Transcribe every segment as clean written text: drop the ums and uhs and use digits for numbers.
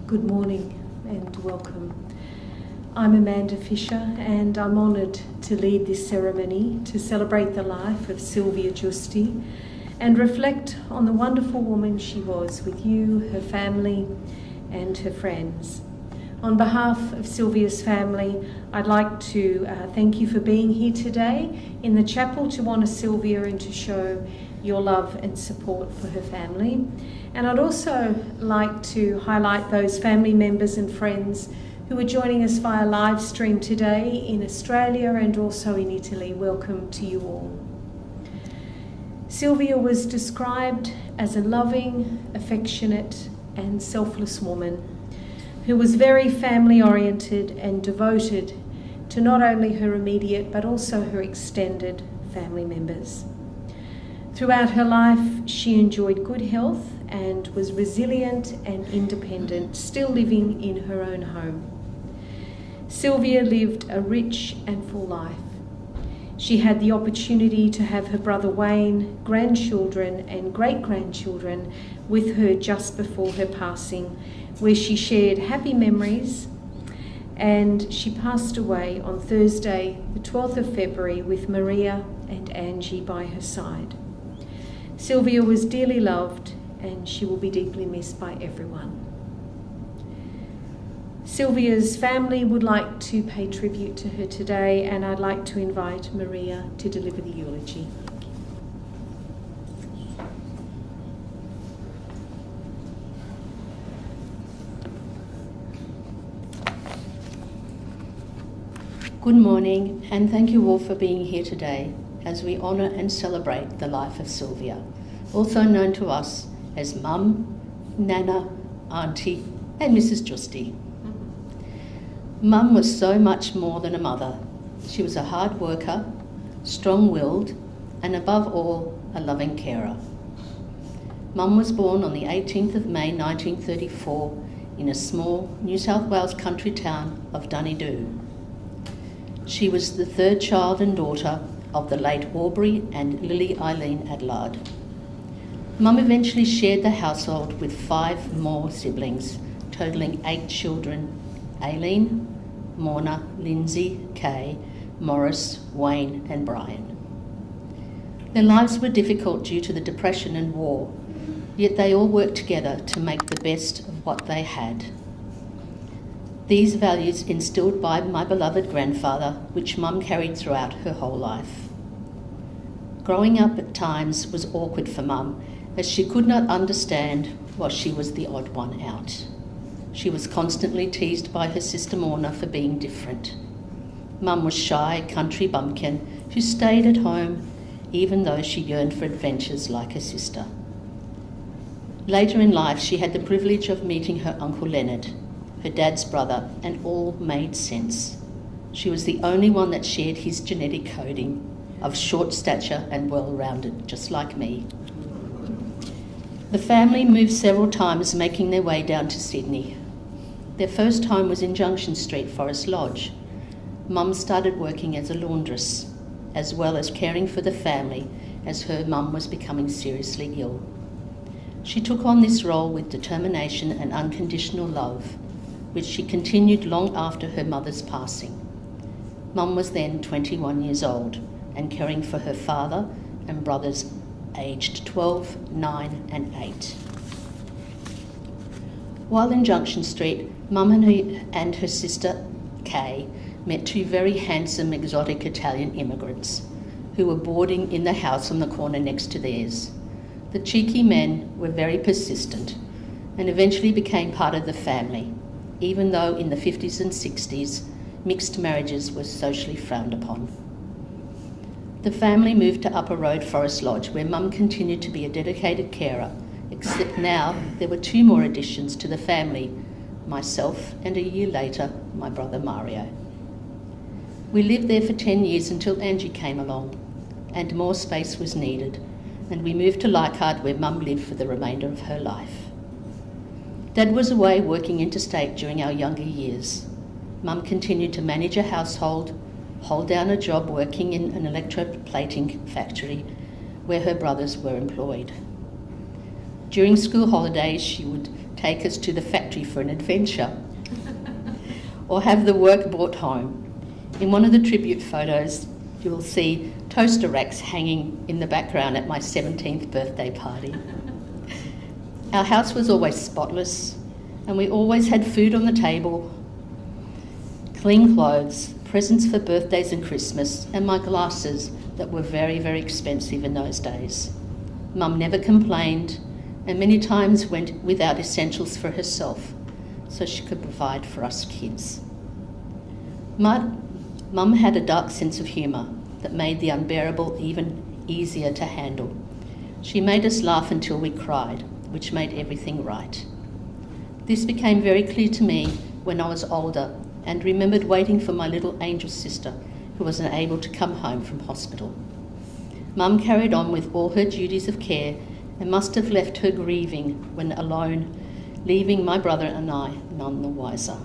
Good morning and welcome. I'm Amanda Fisher and I'm honoured to lead this ceremony to celebrate the life of Sylvia Giusti and reflect on the wonderful woman she was with you, her family and her friends. On behalf of Sylvia's family, I'd like to thank you for being here today in the chapel to honour Sylvia and to show your love and support for her family. And I'd also like to highlight those family members and friends who are joining us via live stream today in Australia and also in Italy. Welcome to you all. Sylvia was described as a loving, affectionate and selfless woman who was very family-oriented and devoted to not only her immediate but also her extended family members. Throughout her life, she enjoyed good health and was resilient and independent, still living in her own home. Sylvia lived a rich and full life. She had the opportunity to have her brother Wayne, grandchildren and great-grandchildren with her just before her passing, where she shared happy memories, and she passed away on Thursday, the 12th of February, with Maria and Angie by her side. Sylvia was dearly loved and she will be deeply missed by everyone. Sylvia's family would like to pay tribute to her today, and I'd like to invite Maria to deliver the eulogy. Good morning, and thank you all for being here today as we honour and celebrate the life of Sylvia, also known to us as Mum, Nana, Auntie and Mrs. Giusti. Mum was so much more than a mother. She was a hard worker, strong-willed and above all a loving carer. Mum was born on the 18th of May 1934 in a small New South Wales country town of Dunedoo. She was the third child and daughter of the late Aubrey and Lily Eileen Adlard. Mum eventually shared the household with 5 more siblings, totalling 8 children: Aileen, Morna, Lindsay, Kay, Morris, Wayne and Brian. Their lives were difficult due to the Depression and war, yet they all worked together to make the best of what they had. These values instilled by my beloved grandfather, which Mum carried throughout her whole life. Growing up at times was awkward for Mum, as she could not understand why she was the odd one out. She was constantly teased by her sister Morna for being different. Mum was shy country bumpkin who stayed at home even though she yearned for adventures like her sister. Later in life she had the privilege of meeting her Uncle Leonard, her dad's brother, and all made sense. She was the only one that shared his genetic coding of short stature and well-rounded, just like me. The family moved several times, making their way down to Sydney. Their first home was in Junction Street, Forest Lodge. Mum started working as a laundress, as well as caring for the family as her mum was becoming seriously ill. She took on this role with determination and unconditional love, which she continued long after her mother's passing. Mum was then 21 years old and caring for her father and brothers aged 12, 9 and 8. While in Junction Street, Mum and her sister Kay met 2 very handsome exotic Italian immigrants who were boarding in the house on the corner next to theirs. The cheeky men were very persistent and eventually became part of the family, even though in the 50s and 60s mixed marriages were socially frowned upon. The family moved to Upper Road, Forest Lodge, where Mum continued to be a dedicated carer, except now there were 2 more additions to the family, myself and a year later, my brother Mario. We lived there for 10 years until Angie came along and more space was needed, and we moved to Leichhardt, where Mum lived for the remainder of her life. Dad was away working interstate during our younger years. Mum continued to manage a household, hold down a job working in an electroplating factory where her brothers were employed. During school holidays, she would take us to the factory for an adventure or have the work brought home. In one of the tribute photos, you will see toaster racks hanging in the background at my 17th birthday party. Our house was always spotless, and we always had food on the table, clean clothes, presents for birthdays and Christmas, and my glasses that were very, very expensive in those days. Mum never complained and many times went without essentials for herself so she could provide for us kids. Mum had a dark sense of humour that made the unbearable even easier to handle. She made us laugh until we cried, which made everything right. This became very clear to me when I was older and remembered waiting for my little angel sister who was unable to come home from hospital. Mum carried on with all her duties of care and must have left her grieving when alone, leaving my brother and I none the wiser.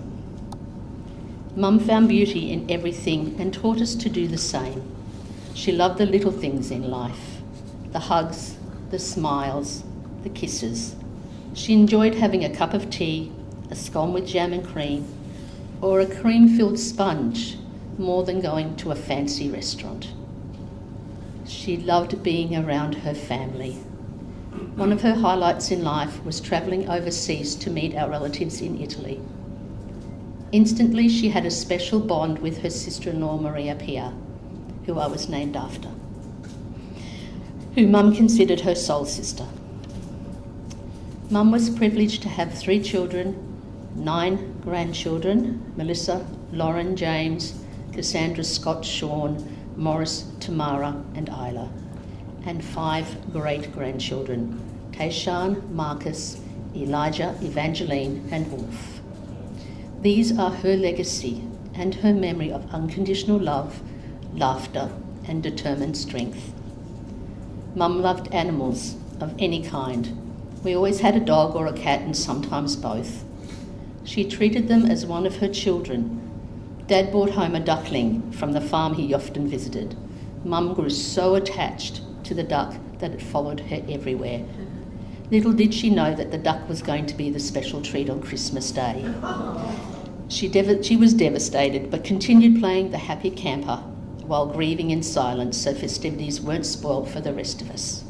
Mum found beauty in everything and taught us to do the same. She loved the little things in life, the hugs, the smiles, the kisses. She enjoyed having a cup of tea, a scone with jam and cream, or a cream-filled sponge more than going to a fancy restaurant. She loved being around her family. One of her highlights in life was travelling overseas to meet our relatives in Italy. Instantly, she had a special bond with her sister-in-law Maria Pia, who I was named after, who Mum considered her soul sister. Mum was privileged to have 3 children, 9 grandchildren, Melissa, Lauren, James, Cassandra, Scott, Sean, Morris, Tamara and Isla, and 5 great-grandchildren, Tayshan, Marcus, Elijah, Evangeline and Wolf. These are her legacy and her memory of unconditional love, laughter and determined strength. Mum loved animals of any kind. We always had a dog or a cat and sometimes both. She treated them as one of her children. Dad brought home a duckling from the farm he often visited. Mum grew so attached to the duck that it followed her everywhere. Little did she know that the duck was going to be the special treat on Christmas Day. She was devastated, but continued playing the happy camper while grieving in silence so festivities weren't spoiled for the rest of us.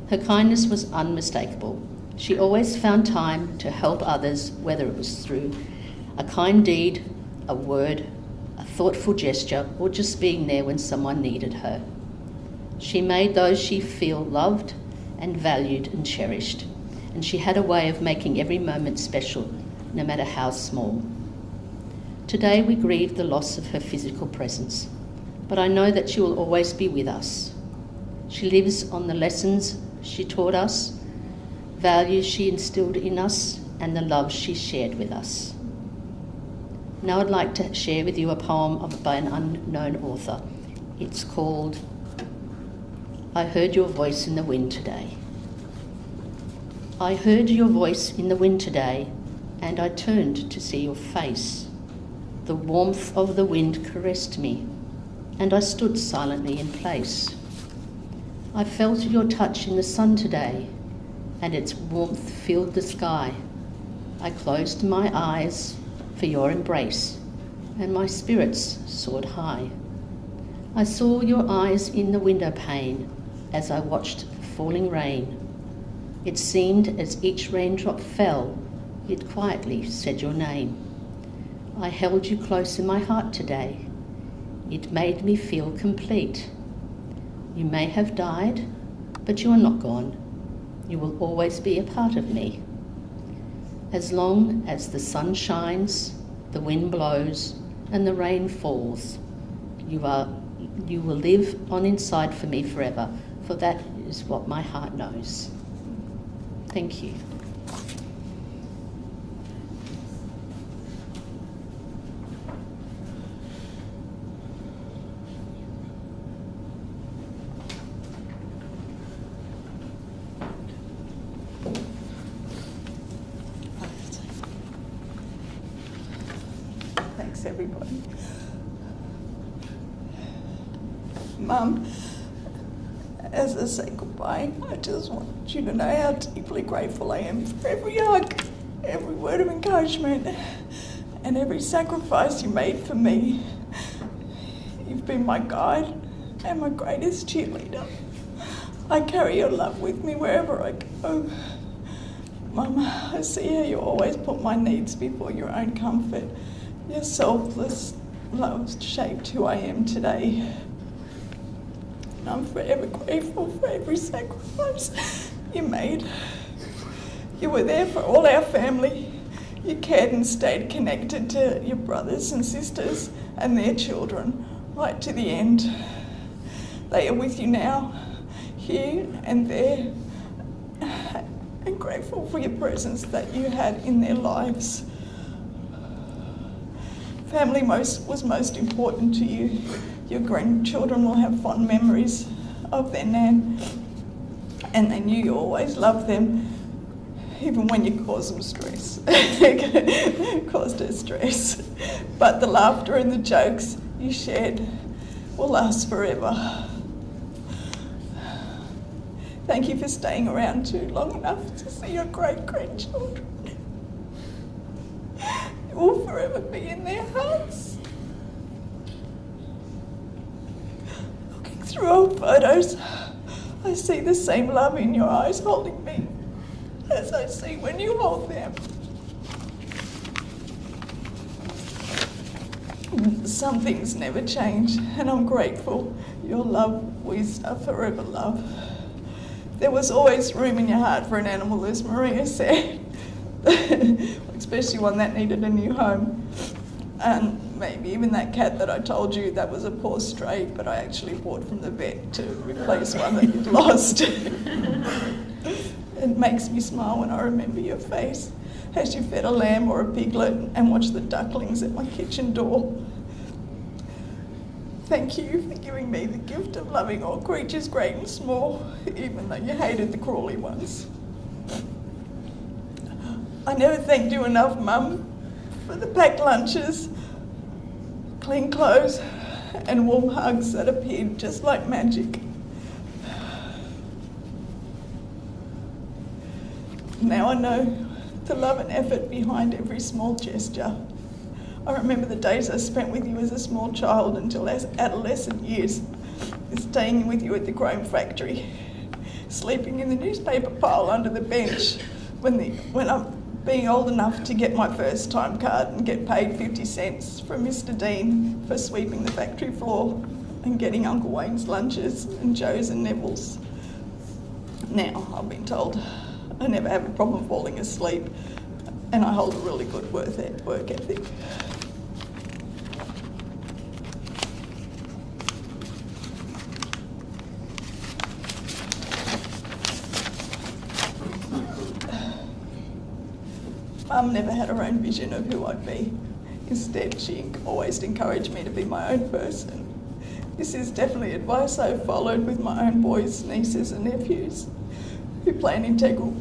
Her kindness was unmistakable. She always found time to help others, whether it was through a kind deed, a word, a thoughtful gesture, or just being there when someone needed her. She made those she feel loved and valued and cherished, and she had a way of making every moment special, no matter how small. Today we grieve the loss of her physical presence, but I know that she will always be with us. She lives on the lessons she taught us, values she instilled in us, and the love she shared with us. Now I'd like to share with you a poem by an unknown author. It's called I Heard Your Voice in the Wind Today. I heard your voice in the wind today, and I turned to see your face. The warmth of the wind caressed me, and I stood silently in place. I felt your touch in the sun today, and its warmth filled the sky. I closed my eyes for your embrace, and my spirits soared high. I saw your eyes in the window pane as I watched the falling rain. It seemed as each raindrop fell, it quietly said your name. I held you close in my heart today. It made me feel complete. You may have died, but you are not gone. You will always be a part of me. As long as the sun shines, the wind blows, and the rain falls, you will live on inside for me forever, for that is what my heart knows. Thank you. Thanks, everybody. Mum, as I say goodbye, I just want you to know how deeply grateful I am for every hug, every word of encouragement, and every sacrifice you made for me. You've been my guide and my greatest cheerleader. I carry your love with me wherever I go. Mum, I see how you always put my needs before your own comfort. Your selfless love shaped who I am today. And I'm forever grateful for every sacrifice you made. You were there for all our family. You cared and stayed connected to your brothers and sisters and their children right to the end. They are with you now, here and there, and grateful for your presence that you had in their lives. Family was most important to you. Your grandchildren will have fond memories of their nan, and they knew you always loved them, even when you caused them stress, caused her stress. But the laughter and the jokes you shared will last forever. Thank you for staying around too long enough to see your great-grandchildren. You will forever be in their hearts. Looking through old photos, I see the same love in your eyes holding me as I see when you hold them. Some things never change, and I'm grateful. Your love, we are forever love. There was always room in your heart for an animal, as Maria said, especially one that needed a new home. And maybe even that cat that I told you that was a poor stray, but I actually bought from the vet to replace one that you'd lost. It makes me smile when I remember your face as you fed a lamb or a piglet and watched the ducklings at my kitchen door. Thank you for giving me the gift of loving all creatures great and small, even though you hated the crawly ones. I never thanked you enough, Mum, for the packed lunches, clean clothes and warm hugs that appeared just like magic. Now I know the love and effort behind every small gesture. I remember the days I spent with you as a small child until adolescent years, staying with you at the Chrome factory, sleeping in the newspaper pile under the bench when I'm being old enough to get my first time card and get paid 50 cents from Mr. Dean for sweeping the factory floor and getting Uncle Wayne's lunches and Joe's and Neville's. Now, I've been told I never have a problem falling asleep, and I hold a really good work ethic. Mum never had her own vision of who I'd be. Instead, she always encouraged me to be my own person. This is definitely advice I've followed with my own boys, nieces and nephews, who play an integral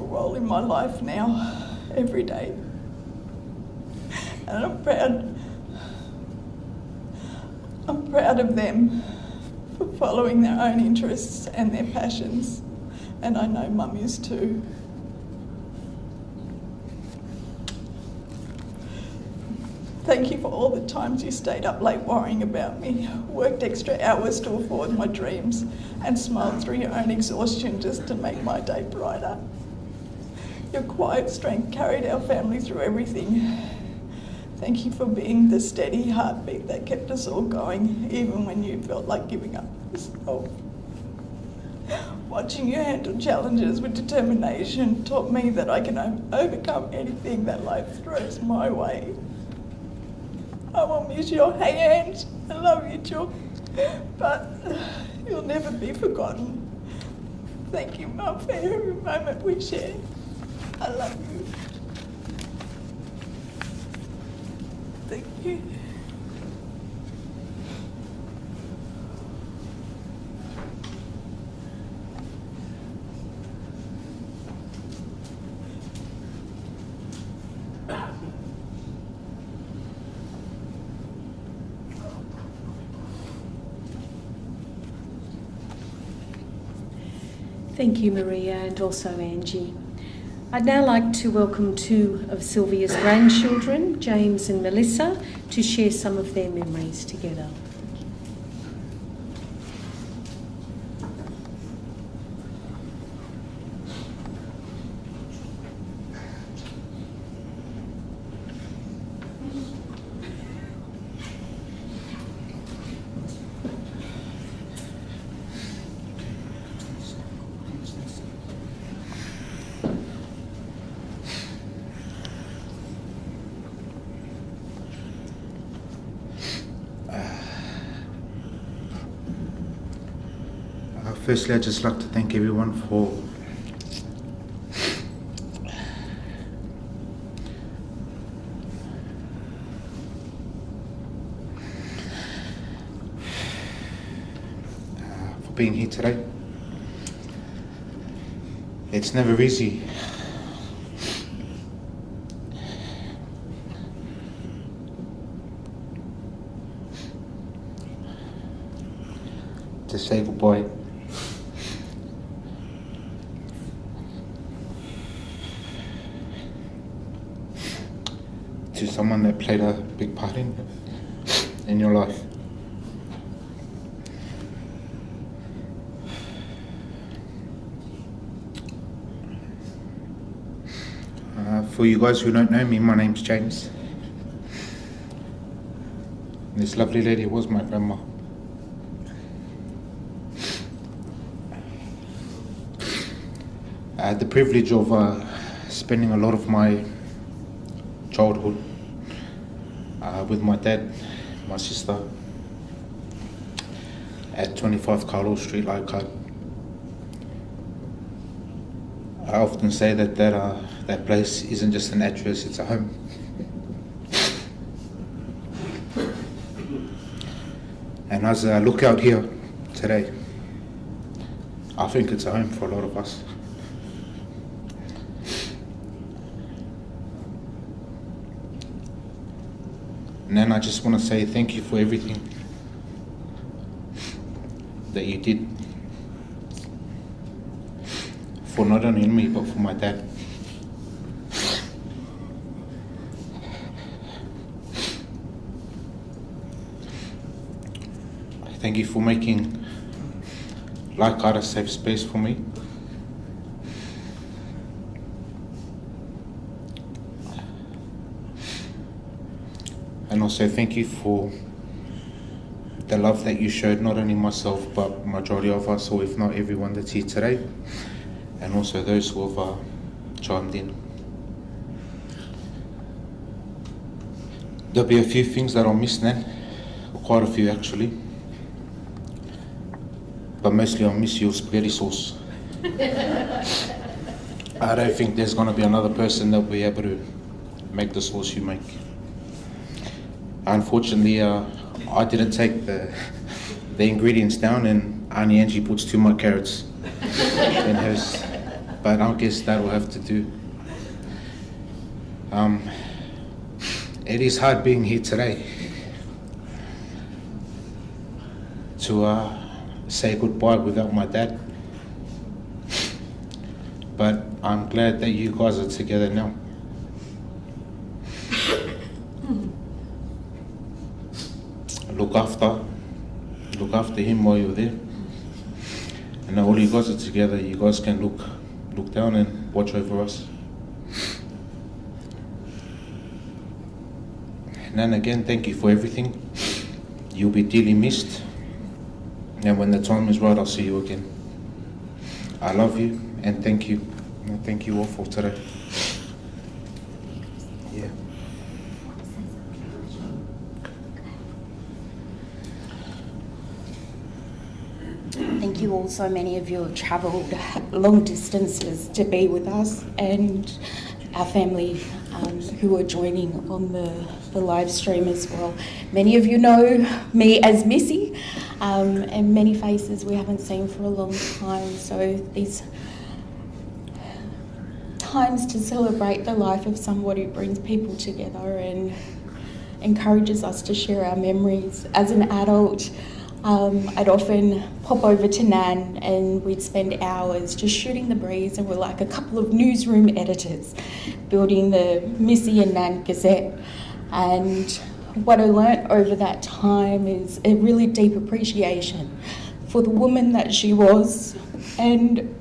role in my life now, every day. And I'm proud of them for following their own interests and their passions, and I know Mum is too. Thank you for all the times you stayed up late worrying about me, worked extra hours to afford my dreams, and smiled through your own exhaustion just to make my day brighter. Your quiet strength carried our family through everything. Thank you for being the steady heartbeat that kept us all going, even when you felt like giving up yourself. Watching you handle challenges with determination taught me that I can overcome anything that life throws my way. I will miss your hands. I love you, Chuck, but you'll never be forgotten. Thank you, Mum, for every moment we shared. I love you. Thank you. Thank you, Maria, and also Angie. I'd now like to welcome two of Sylvia's grandchildren, James and Melissa, to share some of their memories together. Firstly, I'd just like to thank everyone for being here today. It's never easy to say goodbye to someone that played a big part in your life. For you guys who don't know me, my name's James. This lovely lady was my grandma. I had the privilege of spending a lot of my childhood with my dad, my sister, at 25 Carlo Street, Leichhardt. I often say that place isn't just an address, it's a home. And as I look out here today, I think it's a home for a lot of us. And then I just want to say thank you for everything that you did for not only me but for my dad. Thank you for making Leichhardt a safe space for me. And also thank you for the love that you showed not only myself but majority of us, or if not everyone that's here today, and also those who have chimed in. There'll be a few things that I'll miss then, quite a few actually, but mostly I'll miss your spaghetti sauce. I don't think there's going to be another person that will be able to make the sauce you make. Unfortunately, I didn't take the ingredients down, and Auntie Angie puts too much carrots in hers, but I guess that will have to do. It is hard being here today to say goodbye without my dad, but I'm glad that you guys are together now. Look after him while you're there. And now all you guys are together, you guys can look down and watch over us. And then again, thank you for everything. You'll be dearly missed. And when the time is right, I'll see you again. I love you and thank you. And thank you all for today. Yeah. Thank you all. So many of you have travelled long distances to be with us, and our family who are joining on the live stream as well. Many of you know me as Missy, and many faces we haven't seen for a long time. So these times to celebrate the life of somebody brings people together and encourages us to share our memories. As an adult, I'd often pop over to Nan and we'd spend hours just shooting the breeze, and we're like a couple of newsroom editors building the Missy and Nan Gazette. And what I learnt over that time is a really deep appreciation for the woman that she was and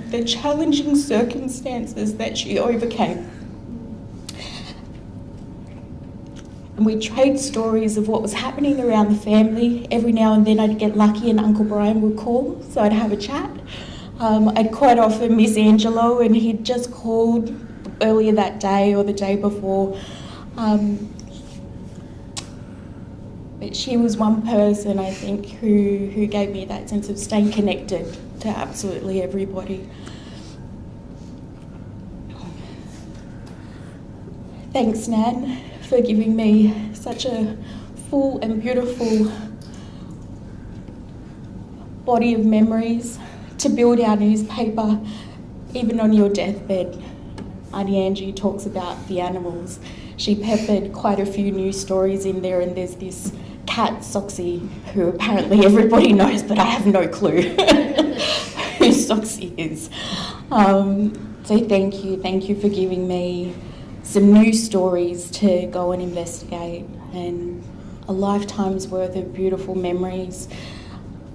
the challenging circumstances that she overcame. And we'd trade stories of what was happening around the family. Every now and then I'd get lucky and Uncle Brian would call, so I'd have a chat. I'd quite often miss Angelo, and he'd just called earlier that day or the day before. But she was one person, I think, who gave me that sense of staying connected to absolutely everybody. Thanks, Nan, for giving me such a full and beautiful body of memories to build our newspaper, even on your deathbed. Auntie Angie talks about the animals. She peppered quite a few news stories in there, and there's this cat, Soxy, who apparently everybody knows, but I have no clue who Soxy is. So thank you for giving me some new stories to go and investigate, and a lifetime's worth of beautiful memories.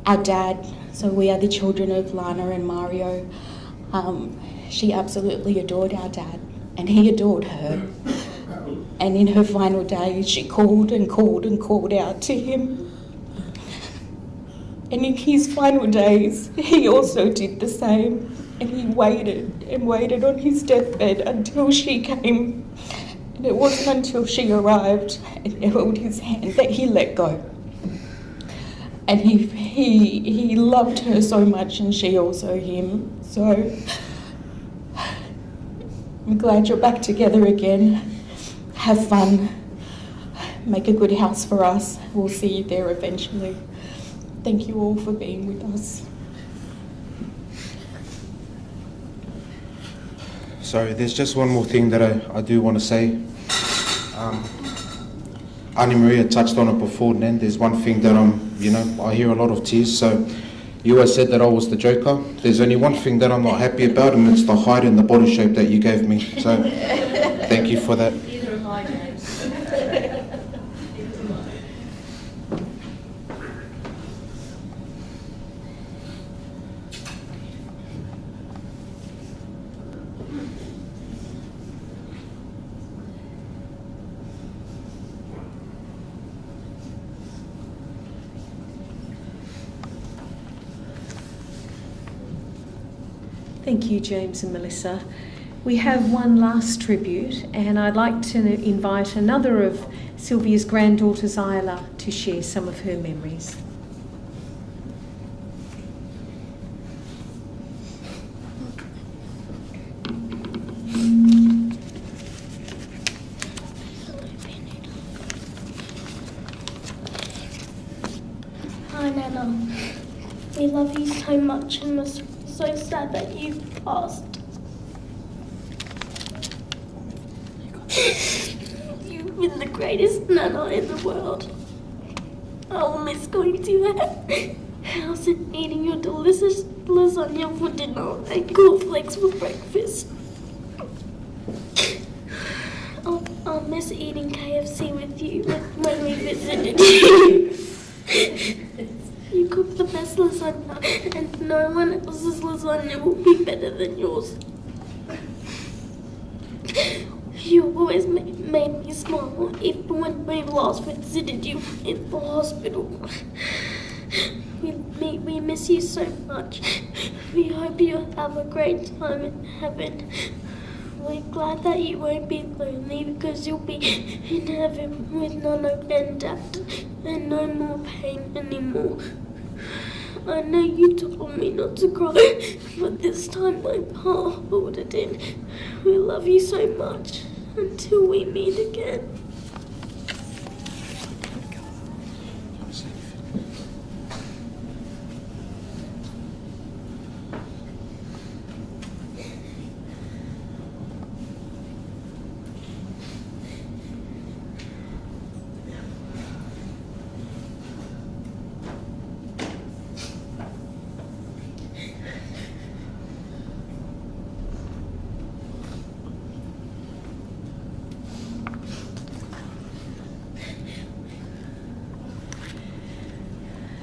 Our dad, so we are the children of Lana and Mario. She absolutely adored our dad, and he adored her. And in her final days, she called and called and called out to him. And in his final days, he also did the same. And he waited and waited on his deathbed until she came. And it wasn't until she arrived and held his hand that he let go. And he loved her so much, and she also him. So I'm glad you're back together again. Have fun. Make a good house for us. We'll see you there eventually. Thank you all for being with us. So there's just one more thing that I do want to say. Auntie Maria touched on it before, Nan. There's one thing that I hear a lot of tears. So you always said that I was the joker. There's only one thing that I'm not happy about, and it's the height and the body shape that you gave me. So thank you for that. Thank you, James and Melissa. We have one last tribute, and I'd like to invite another of Sylvia's granddaughters, Isla, to share some of her memories. Hi, Nana. We love you so much, and we're so sad that you've passed. You've been the greatest Nana in the world. I will miss going to your house and eating your delicious lasagna for dinner and cornflakes for breakfast. I'll miss eating KFC with you when we visited you. You cook the best lasagna, and no one else's lasagna will be better than yours. You always made me smile, even when we last visited you in the hospital. We miss you so much. We hope you have a great time in heaven. We're glad that you won't be lonely, because you'll be in heaven with Nana and Dad, and no more pain anymore. I know you told me not to cry, but this time my heart held it in. We love you so much. Until we meet again.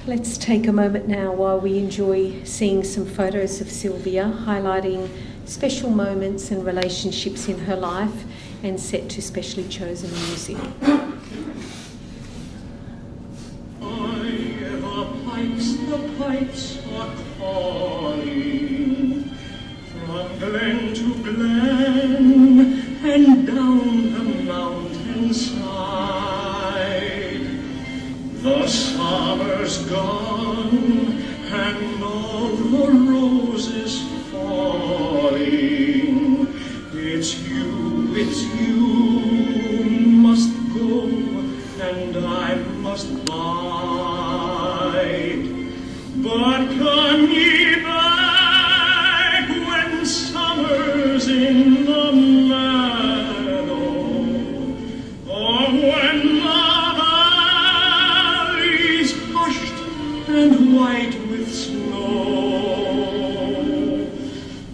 Let's take a moment now while we enjoy seeing some photos of Sylvia, highlighting special moments and relationships in her life and set to specially chosen music. The pipes are calling from glen to glen and down the mountainside. it's you must go, and I must bide. But come ye back when summer's in the meadow, or when the valley's hushed and white with snow.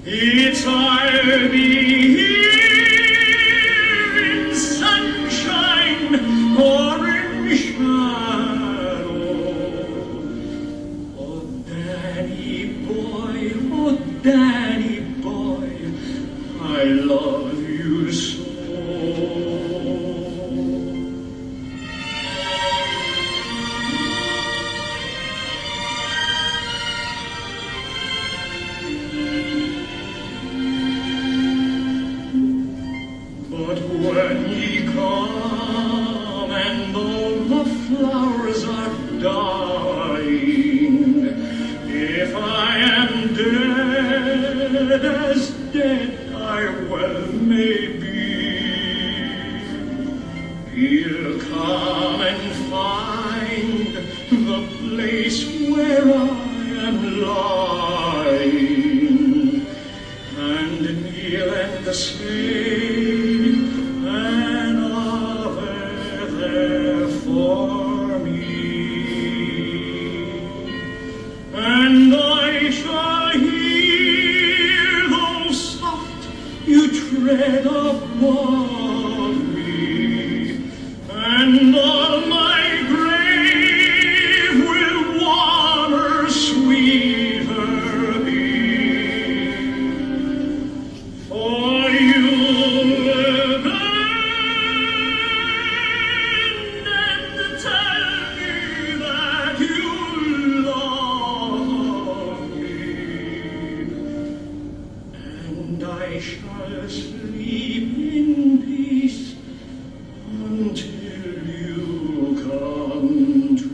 It's I'll be here in sunshine or in shadow. Oh, Danny boy, I love you so. But when ye come and all the flowers are dying, if I am dead, as dead I well may be, he'll come and find the place where I am lying, and kneel and say an Ave there for me, and I shall hear, though soft, you tread above me, and all my grave will warmer, sweeter be. For you'll bend and tell me that you love me, and I shall sleep in peace until you come to me.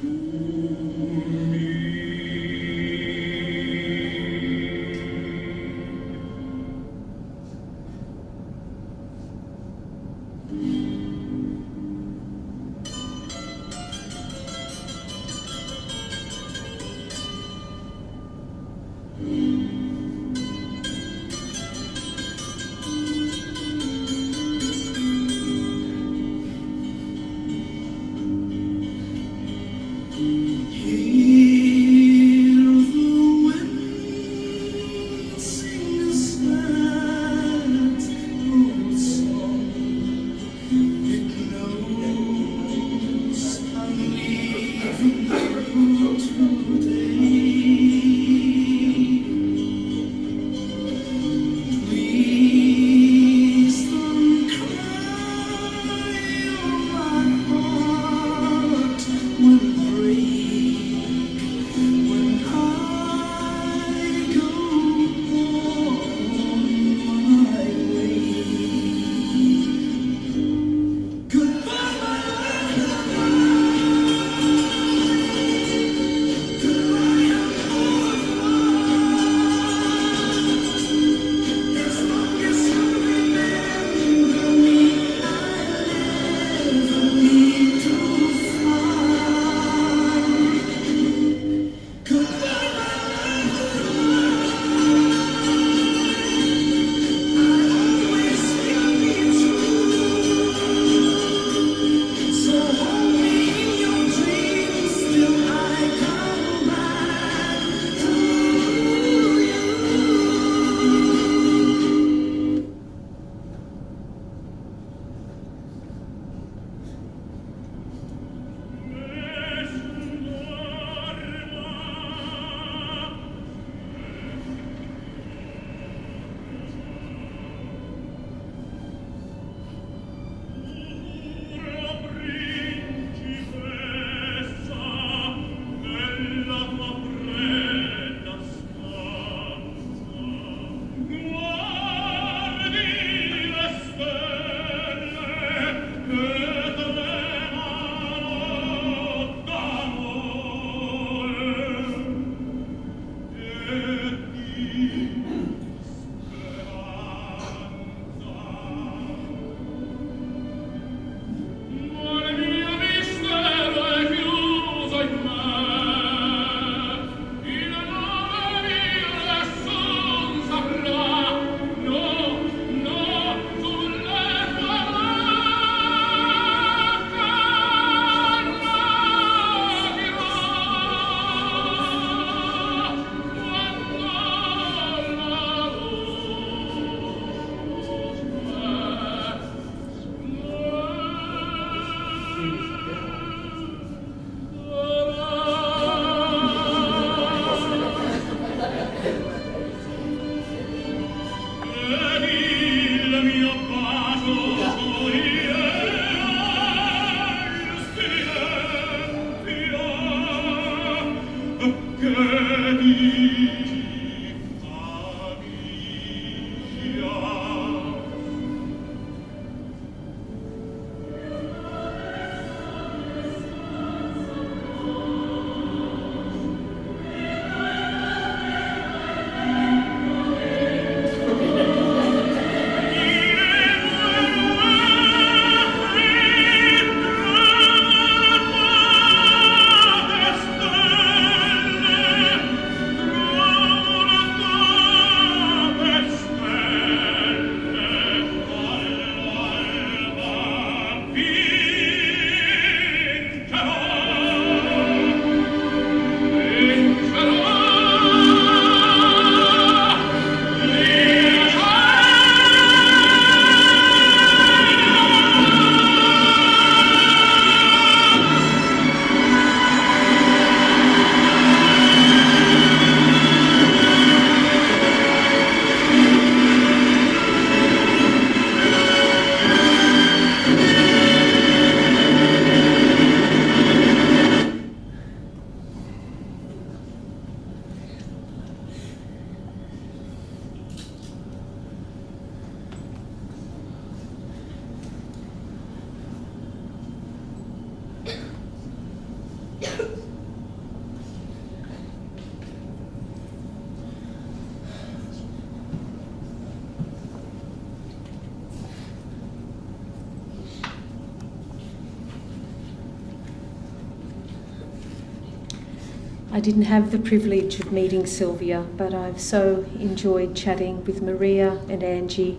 I didn't have the privilege of meeting Sylvia, but I've so enjoyed chatting with Maria and Angie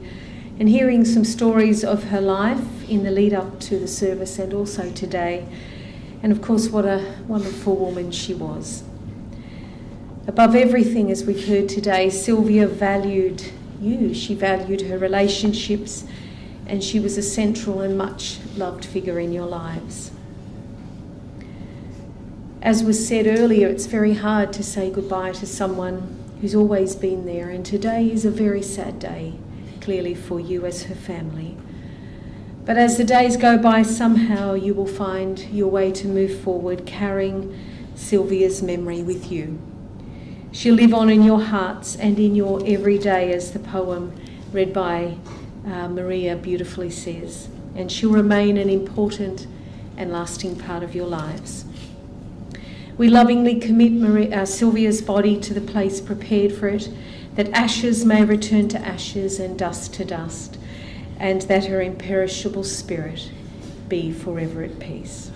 and hearing some stories of her life in the lead up to the service and also today. And of course, what a wonderful woman she was. Above everything, as we've heard today, Sylvia valued you. She valued her relationships, and she was a central and much loved figure in your lives. As was said earlier, it's very hard to say goodbye to someone who's always been there, and today is a very sad day, clearly for you as her family. But as the days go by, somehow you will find your way to move forward, carrying Sylvia's memory with you. She'll live on in your hearts and in your everyday, as the poem read by Maria beautifully says, and she'll remain an important and lasting part of your lives. We lovingly commit Sylvia's body to the place prepared for it, that ashes may return to ashes and dust to dust, and that her imperishable spirit be forever at peace.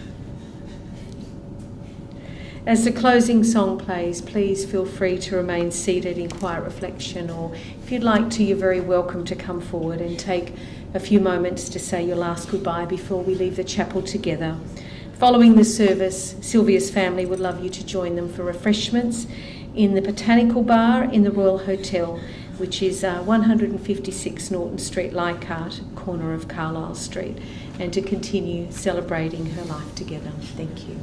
As the closing song plays, please feel free to remain seated in quiet reflection, or if you'd like to, you're very welcome to come forward and take a few moments to say your last goodbye before we leave the chapel together. Following the service, Sylvia's family would love you to join them for refreshments in the Botanical Bar in the Royal Hotel, which is 156 Norton Street, Leichhardt, corner of Carlisle Street, and to continue celebrating her life together. Thank you.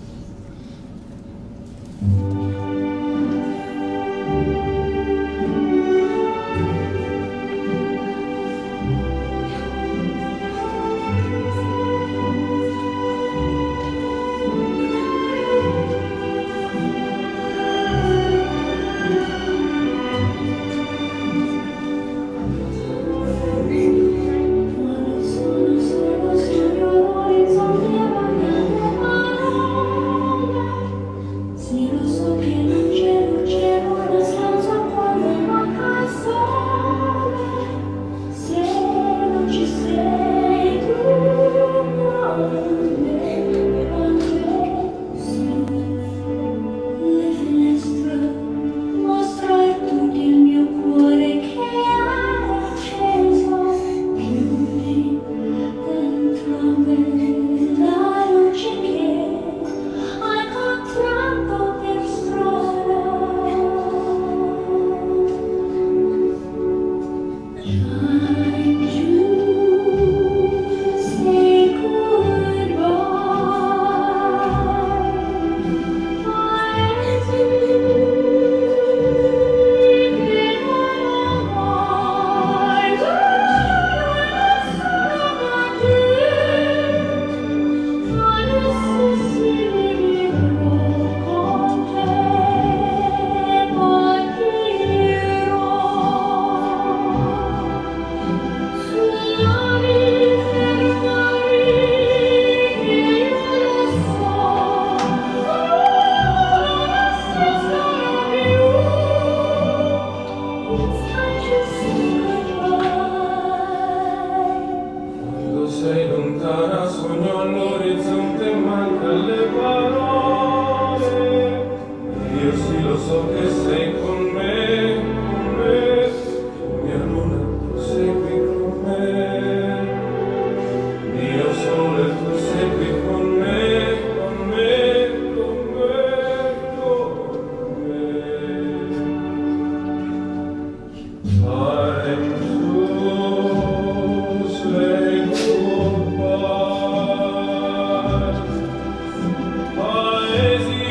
So sei lontana, sogno all'orizzonte, manca le parole. Io sì lo so che sei con me, mia luna, tu segui con me. Dio sole, tu segui con me, con me, con me, con me. Time to say goodbye. Paesi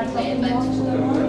declare back to the Lord.